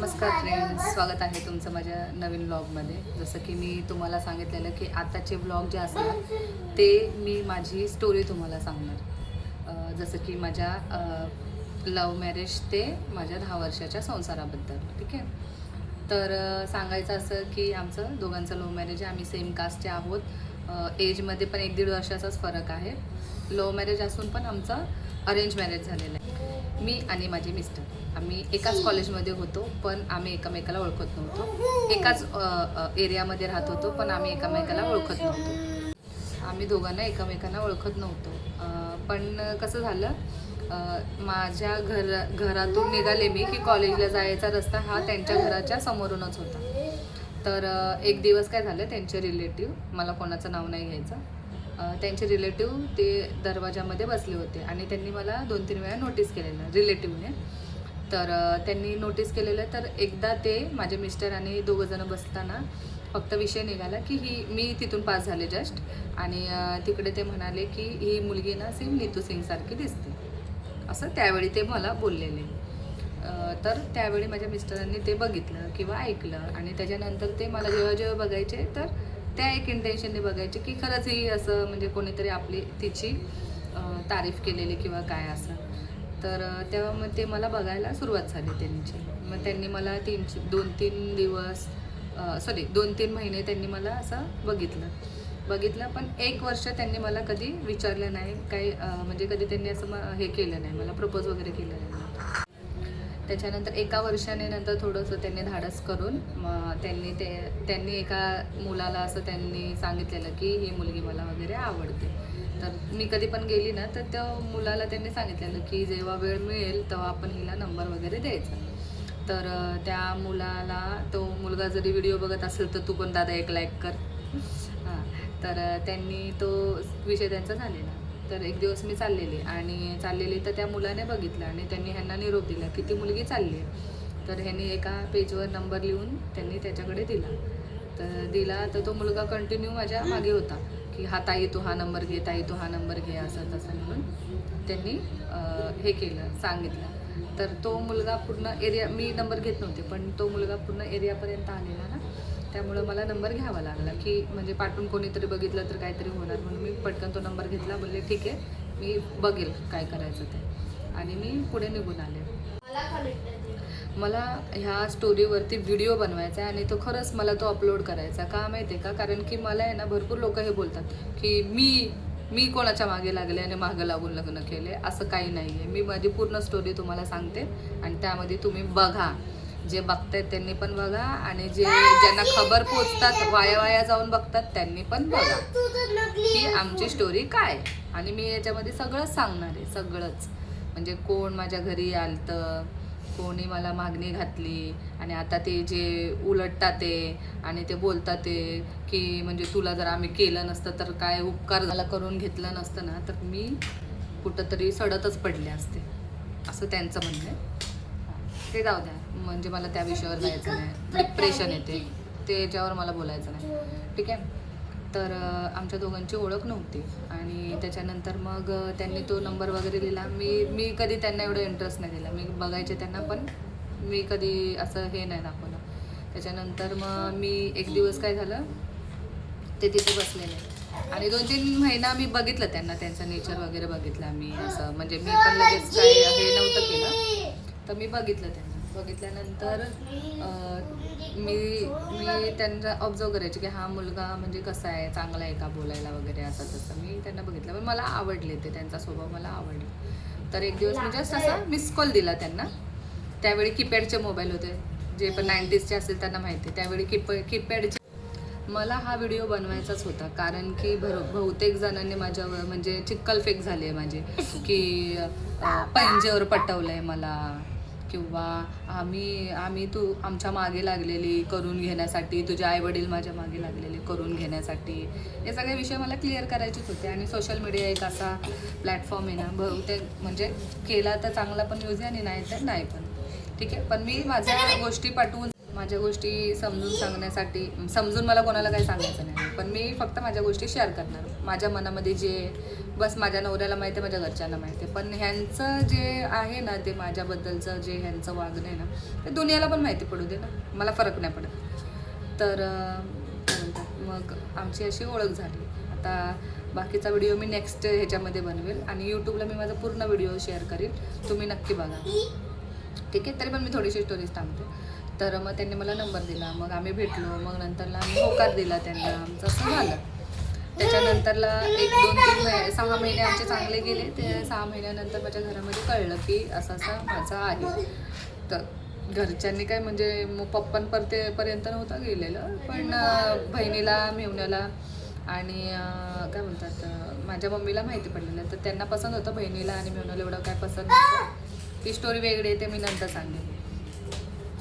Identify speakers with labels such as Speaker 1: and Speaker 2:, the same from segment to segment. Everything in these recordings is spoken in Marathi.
Speaker 1: नमस्कार फ्रेंड्स, स्वागत आहे तुमचं माझ्या नवीन व्लॉगमध्ये. जसं की मी तुम्हाला सांगितलेलं की आताचे व्लॉग जे असणार ते मी माझी स्टोरी तुम्हाला सांगणार. जसं की माझ्या लव्ह मॅरेज ते माझ्या 10 वर्षाच्या संसाराबद्दल. ठीक आहे. तर सांगायचं असं की आमचं दोघांचं लव्ह मॅरेज आहे. आम्ही सेम कास्टचे आहोत. एजमध्ये पण 1-1.5 वर्षाचाच फरक आहे. लव्ह मॅरेज असून पण आमचं अरेंज मॅरेज झालेलं आहे. मी आणि माझे मिस्टर आम्ही एकाच कॉलेजमध्ये होतो, पण आम्ही एकमेकाला ओळखत नव्हतो. एकाच एरियामध्ये राहत होतो, पण आम्ही एकमेकाला ओळखत नव्हतो. आम्ही दोघांना एकमेकांना ओळखत नव्हतो. पण कसं झालं, माझ्या घरातून निघाले मी की कॉलेजला जायचा रस्ता हा त्यांच्या घराच्या समोरूनच होता. तर एक दिवस काय झालं, त्यांचे रिलेटिव्ह, मला कोणाचं नाव नाही घ्यायचं, त्यांचे रिलेटिव्ह ते दरवाजामध्ये बसले होते आणि त्यांनी मला 2-3 वेळा नोटीस केलेलं रिलेटिव्हने. तर त्यांनी नोटीस केलेलं. तर एकदा ते माझे मिस्टर आणि दोघंजणं बसताना फक्त विषय निघाला की मी तिथून पास झाले जस्ट, आणि तिकडे ते म्हणाले की ही मुलगी ना सेम नीतू सिंगसारखी दिसते, असं त्यावेळी ते मला बोललेले. तर त्यावेळी माझ्या मिस्टरांनी ते बघितलं किंवा ऐकलं, आणि त्याच्यानंतर ते मला जेव्हा बघायचे तर त्या एक इंटेन्शनने बघायचे की खरंच ही असं म्हणजे कोणीतरी तिची तारीफ केलेली किंवा काय असं. तर तेव्हा मग ते मला बघायला सुरुवात झाली त्यांची. मग त्यांनी मला 2-3 दिवस 2-3 महिने त्यांनी मला असं बघितलं. पण 1 वर्ष त्यांनी मला कधी विचारलं नाही काही, म्हणजे कधी त्यांनी असं हे केलं नाही, मला प्रपोज वगैरे केलं नाही. त्याच्यानंतर 1 वर्षाने नंतर थोडंसं त्यांनी धाडस करून मग त्यांनी एका मुलाला असं त्यांनी सांगितलेलं की ही मुलगी मला वगैरे आवडते. तर मी कधी पण गेली ना तर त्या मुलाला त्यांनी सांगितलेलं की जेव्हा वेळ मिळेल तेव्हा आपण हिला नंबर वगैरे द्यायचा. तर त्या मुलाला, तो मुलगा जरी व्हिडिओ बघत असेल तर तू पण दादा एक लाईक कर. हां. तर त्यांनी तो विषय त्यांचा झालेला. तर एक दिवस मी चाललेली तर त्या मुलाने बघितलं आणि त्यांनी ह्यांना निरोप दिला की ती मुलगी चालली आहे. तर ह्यांनी एका पेजवर नंबर लिहून त्यांनी त्याच्याकडे दिला. तर तो मुलगा कंटिन्यू माझ्या मागे होता की हा ताई तू हा नंबर घे, ताई तू हा नंबर घे, असं तसं म्हणून त्यांनी हे केलं, सांगितलं. तर तो मुलगा पूर्ण एरिया, मी नंबर घेत नव्हते पण तो मुलगा पूर्ण एरियापर्यंत आलेला ना, त्यामुळं मला नंबर घ्यावा लागला की म्हणजे पाठून कोणीतरी बघितलं तर काहीतरी होणार, म्हणून मी पटकन तो नंबर घेतला. बोलले ठीक आहे, मी बघेल काय करायचं ते, आणि मी पुढे निघून आले. मला ह्या स्टोरीवरती व्हिडिओ बनवायचा आहे आणि तो खरंच मला तो अपलोड करायचा. का माहिती आहे का? कारण की मला आहे ना भरपूर लोक हे बोलतात की मी कोणाच्या मागे लागले आणि मागं लागून लग्न केले. असं काही नाही आहे. मी माझी पूर्ण स्टोरी तुम्हाला सांगते आणि त्यामध्ये तुम्ही बघा. जे बघतायत त्यांनी पण बघा, आणि ज्यांना खबर पोचतात वाया जाऊन बघतात त्यांनी पण बघा की आमची स्टोरी काय. आणि मी याच्यामध्ये सगळंच सांगणार आहे, सगळंच. म्हणजे कोण माझ्या घरी आलतं, कोणी मला मागणी घातली, आणि आता ते जे उलटतात ते आणि ते बोलतात ते की म्हणजे तुला जर आम्ही केलं नसतं तर काय उपकार मला करून घेतलं नसतं ना तर मी कुठंतरी सडतच पडले असते, असं त्यांचं म्हणणं आहे. ते जाऊ द्या, म्हणजे मला त्या विषयावर जायचं नाही. डिप्रेशन येते, त्याच्यावर मला बोलायचं नाही. ठीक आहे. तर आमच्या दोघांची ओळख नव्हती, आणि त्याच्यानंतर मग त्यांनी तो नंबर वगैरे दिला. मी कधी त्यांना एवढं इंटरेस्ट नाही दिला. मी बघायचे त्यांना, पण मी कधी असं हे नाही दाखवलं. त्याच्यानंतर मग मी एक दिवस काय झालं, ते तिथे बसलेले आणि 2-3 महिना मी बघितलं त्यांना, त्यांचं नेचर वगैरे बघितलं मी. असं म्हणजे मी पण लगेच काही हे नव्हतं केलं. तर मी बघितलं त्यांना. बघितल्यानंतर मी त्यांना ऑब्झर्व करायचे की हा मुलगा म्हणजे कसा आहे, चांगला आहे का बोलायला वगैरे, असं तसं मी त्यांना बघितलं. पण मला आवडले ते, त्यांचा स्वभाव मला आवडला. तर एक दिवस मी जस्ट असा मिस कॉल दिला त्यांना. त्यावेळी कीपॅडचे मोबाईल होते, जे पण 90sचे असेल त्यांना माहिती आहे. त्यावेळी कीपॅडचे. मला हा व्हिडिओ बनवायचाच होता, कारण की बहुतेक जणांनी माझ्यावर म्हणजे चिक्कल फेक झाली आहे माझी की पैंजेवर पटवलं आहे मला, किंवा तू आमच्या मागे लागलेली करून घेण्यासाठी, तुझे आईवडील माझ्या मागे लागलेले करून घेण्यासाठी. हे सगळे विषय मला क्लिअर करायचेच होते. आणि सोशल मीडिया एक असा प्लॅटफॉर्म आहे ना, बहुतेक म्हणजे केला तर चांगला पण यूज आहे आणि नाही तर नाही पण. ठीक आहे. पण मी माझ्या गोष्टी माझ्या गोष्टी समजून सांगण्यासाठी, समजून मला कोणाला काही सांगायचं नाही, पण मी फक्त माझ्या गोष्टी शेअर करणार. माझ्या मनामध्ये जे बस माझ्या नवऱ्याला माहिती आहे, माझ्या घरच्यांना माहिती आहे, पण ह्यांचं जे आहे ना ते माझ्याबद्दलचं जे ह्यांचं वागणं आहे ना ते दुनियाला पण माहिती पडू दे ना, मला फरक नाही पडत. तर काय म्हणतात, मग आमची अशी ओळख झाली. आता बाकीचा व्हिडिओ मी नेक्स्ट ह्याच्यामध्ये बनवेल आणि यूट्यूबला मी माझा पूर्ण व्हिडिओ शेअर करीन, तुम्ही नक्की बघा. ठीक आहे, तरी पण मी थोडीशी स्टोरीज सांगते. तर मग त्यांनी मला नंबर दिला, मग आम्ही भेटलो, मग नंतरला आम्ही होकार दिला त्यांना, आमचं असं झालं. त्याच्यानंतरला 1-2-3 6 महिने आमचे चांगले गेले. ते 6 महिन्यानंतर माझ्या घरामध्ये कळलं की असं असं माझं आहे. तर घरच्यांनी काय म्हणजे मग पप्पांपर्यंत नव्हतं गेलेलं, पण बहिणीला, मेहुण्याला आणि काय म्हणतात माझ्या मम्मीला माहिती पडलेलं. तर त्यांना पसंत होतं, बहिणीला आणि मेहुण्याला एवढं काय पसंत नव्हतं. ती स्टोरी वेगळी आहे, ते मी नंतर सांगेन.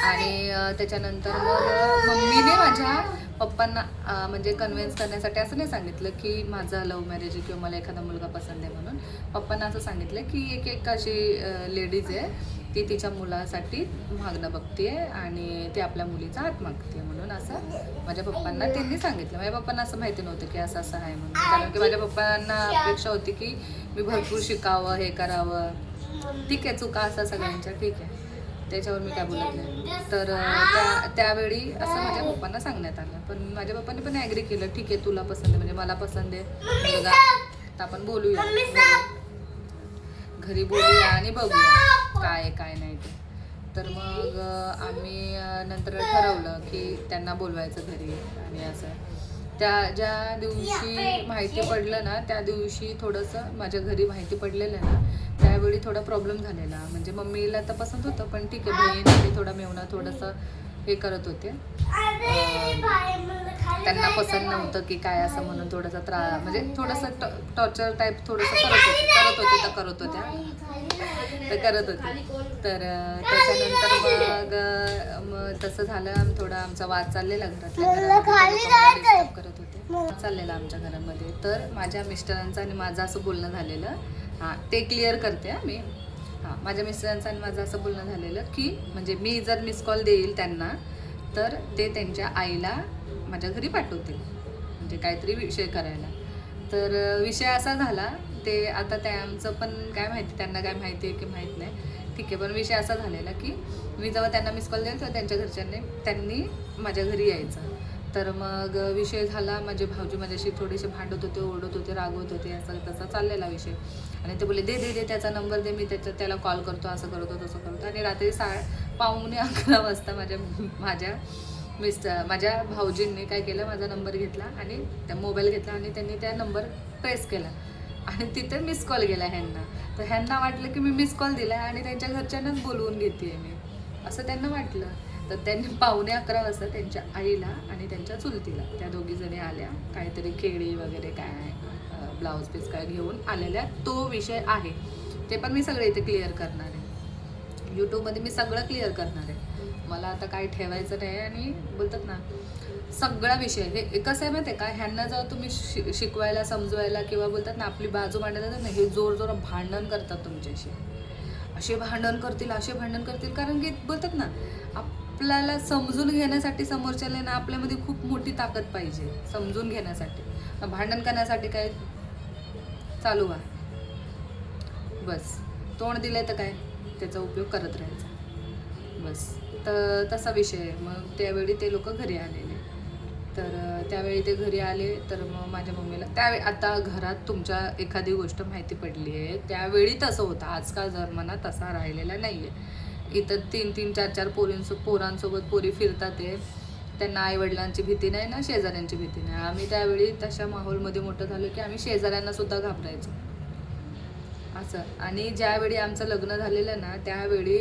Speaker 1: आणि त्याच्यानंतर मग मम्मीने माझ्या पप्पांना म्हणजे कन्व्हिन्स करण्यासाठी असं नाही सांगितलं की माझं लव्ह मॅरेज आहे किंवा मला एखादा मुलगा पसंत आहे म्हणून. पप्पांना असं सांगितलं की एक अशी लेडीज आहे, ती तिच्या मुलासाठी मागणं बघते आणि ती आपल्या मुलीचा हात मागते म्हणून असं माझ्या पप्पांना त्यांनी सांगितलं. माझ्या पप्पांना असं माहिती नव्हतं की असं असं आहे म्हणून, कारण की माझ्या पप्पांना अपेक्षा होती की मी भरपूर शिकावं, हे करावं. ठीक आहे, चुका असा सगळ्यांच्या, ठीक आहे, त्याच्यावर मी काय बोलत नाही. तर त्यावेळी असं माझ्या पप्पांना सांगण्यात आलं, पण माझ्या पप्पांनी पण ॲग्री केलं. ठीक आहे, तुला पसंत आहे म्हणजे मला पसंत आहे मुलगा, तर आपण बोलूया, घरी बोलूया आणि बघूया काय आहे काय नाही ते. तर मग आम्ही नंतर ठरवलं की त्यांना बोलवायचं घरी. आणि असं ज्या दिवशी माहिती पडलं ना, त्या दिवशी थोडंसं माझ्या घरी माहिती पडलेलं ना, त्यावेळी थोडा प्रॉब्लेम झालेला. म्हणजे मम्मीला तर पसंत होतं, पण ठीक आहे, बहीण आणि थोडा मेहुणा थोडंसं हे करत होते, त्यांना पसंत नव्हतं की काय असं म्हणून थोडंसं म्हणजे थोडंसं टॉर्चर टाईप थोडंसं करत होते. तर त्याच्यानंतर मग तसं झालं, थोडा आमचा वाद चाललेला घरातल्या करत होते, चाललेला आमच्या घरामध्ये. तर माझ्या मिस्टरांचं आणि माझं असं बोलणं झालेलं, हां ते क्लिअर करते मी. हां, माझ्या मिस्टरांचं आणि माझं असं बोलणं झालेलं की म्हणजे मी जर मिस कॉल देईल त्यांना तर ते त्यांच्या आईला माझ्या घरी पाठवतील, म्हणजे काहीतरी विषय करायला. तर विषय असा झाला, ते आता त्यांचं पण काय माहिती, त्यांना काय माहिती आहे की माहीत नाही, ठीक आहे, पण विषय असा झालेला की मी जेव्हा त्यांना मिस कॉल देईल तेव्हा त्यांच्या त्यांनी माझ्या घरी यायचं. तर मग विषय झाला, माझे भाऊजी माझ्याशी थोडेसे भांडत होते, ओरडत होते, रागवत होते, असं तसा चाललेला विषय. आणि ते बोलले दे त्याचा नंबर दे, मी त्याला कॉल करतो, असं करतो तसं करतो. आणि रात्री 11:15 वाजता माझ्या भाऊजींनी काय केलं, माझा नंबर घेतला आणि त्या मोबाईल घेतला आणि त्यांनी त्या नंबर प्रेस केला आणि तिथे मिस कॉल गेला ह्यांना. तर ह्यांना वाटलं की मी मिस कॉल दिला आणि त्यांच्या घरच्यांनाच बोलवून घेते मी, असं त्यांना वाटलं. तर त्यांनी 11:15 वाजता त्यांच्या आईला आणि त्यांच्या चुलतीला, त्या दोघीजणी आल्या, काहीतरी केळी वगैरे काय ब्लाऊज पीस काय घेऊन आलेल्या. तो विषय आहे, ते पण मी सगळे इथे क्लिअर करणार आहे, यूट्यूबमध्ये मी सगळं क्लिअर करणार आहे. मला आता काय ठेवायचं नाही. आणि बोलतात ना सगळा विषय हे कसं आहे माहिती आहे का, ह्यांना जेव्हा तुम्ही शिकवायला, समजवायला किंवा बोलतात ना आपली बाजू मांडायला ना, हे जोर भांडण करतात तुमच्याशी, असे भांडण करतील, कारण की बोलतात ना आपल्याला समजून घेण्यासाठी समोरच्याला ना आपल्यामध्ये खूप मोठी ताकद पाहिजे समजून घेण्यासाठी. भांडण करण्यासाठी काय चालू व्हा, बस तोंड दिलंय तर काय त्याचा उपयोग करत राहायचा बस. तर तसा विषय. मग त्यावेळी ते लोक घरी आलेले. तर त्यावेळी ते घरी आले तर मग माझ्या मम्मीला त्यावेळी, आता घरात तुमच्या एखादी गोष्ट माहिती पडली आहे त्यावेळी तसं होतं, आजकाल जमाना तसा राहिलेला नाही आहे. इथं 3-3, 4-4 पोरांसोबत पोरी फिरतात आहे, त्यांना आईवडिलांची भीती नाही ना शेजाऱ्यांची भीती नाही. आम्ही त्यावेळी तशा माहोलमध्ये मोठं झालो की आम्ही शेजाऱ्यांना सुद्धा घाबरायचो असं. आणि ज्यावेळी आमचं लग्न झालेलं ना त्यावेळी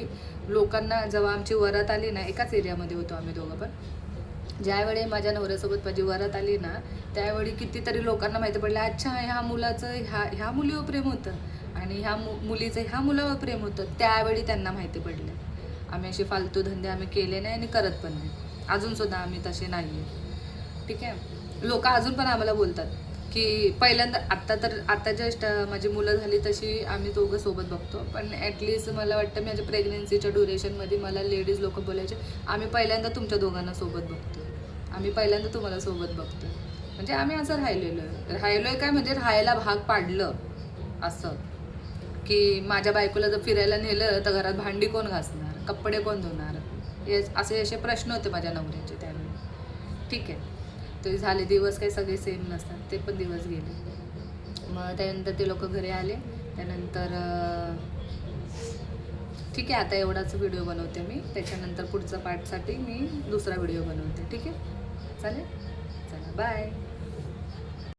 Speaker 1: लोकांना, जेव्हा आमची वरात आली ना, एकाच एरियामध्ये होतो आम्ही दोघं पण, ज्यावेळी माझ्या नवऱ्यासोबत माझी वरात आली ना त्यावेळी कितीतरी लोकांना माहिती पडलं, अच्छा ह्या मुलाचं ह्या मुलीवर प्रेम होतं आणि ह्या मुलीचं ह्या मुलावर प्रेम होतं. त्यावेळी त्यांना माहिती पडलं. आम्ही असे फालतू धंदे आम्ही केले नाही आणि करत पण नाही, अजूनसुद्धा आम्ही तसे नाही आहे. ठीक आहे, लोक अजून पण आम्हाला बोलतात की पहिल्यांदा आता जस्ट माझी मुलं झाली तशी आम्ही दोघं सोबत बघतो, पण ॲटलिस्ट मला वाटतं माझ्या प्रेग्नेन्सीच्या ड्युरेशनमध्ये मला लेडीज लोक बोलायचे आम्ही पहिल्यांदा तुमच्या दोघांना सोबत बघतो, आम्ही पहिल्यांदा तुम्हाला सोबत बघतो. म्हणजे आम्ही असं राहिलोय काय म्हणजे राहायला भाग पाडलं असं, की माझ्या बायकोला जर फिरायला नेलं तर घरात भांडी कोण घासणार, कपडे कोण धुणार, हे असे प्रश्न होते माझ्या नवऱ्याचे त्यावेळी. ठीक आहे, ते झाले दिवस, काही सगळे सेम नसतात, ते पण दिवस गेले. मग त्यानंतर ते लोक घरी आले. त्यानंतर ठीक आहे, आता एवढाच व्हिडिओ बनवते मी, त्याच्यानंतर पुढच्या पार्टसाठी मी दुसरा व्हिडिओ बनवते. ठीक आहे, चालेल, चला बाय.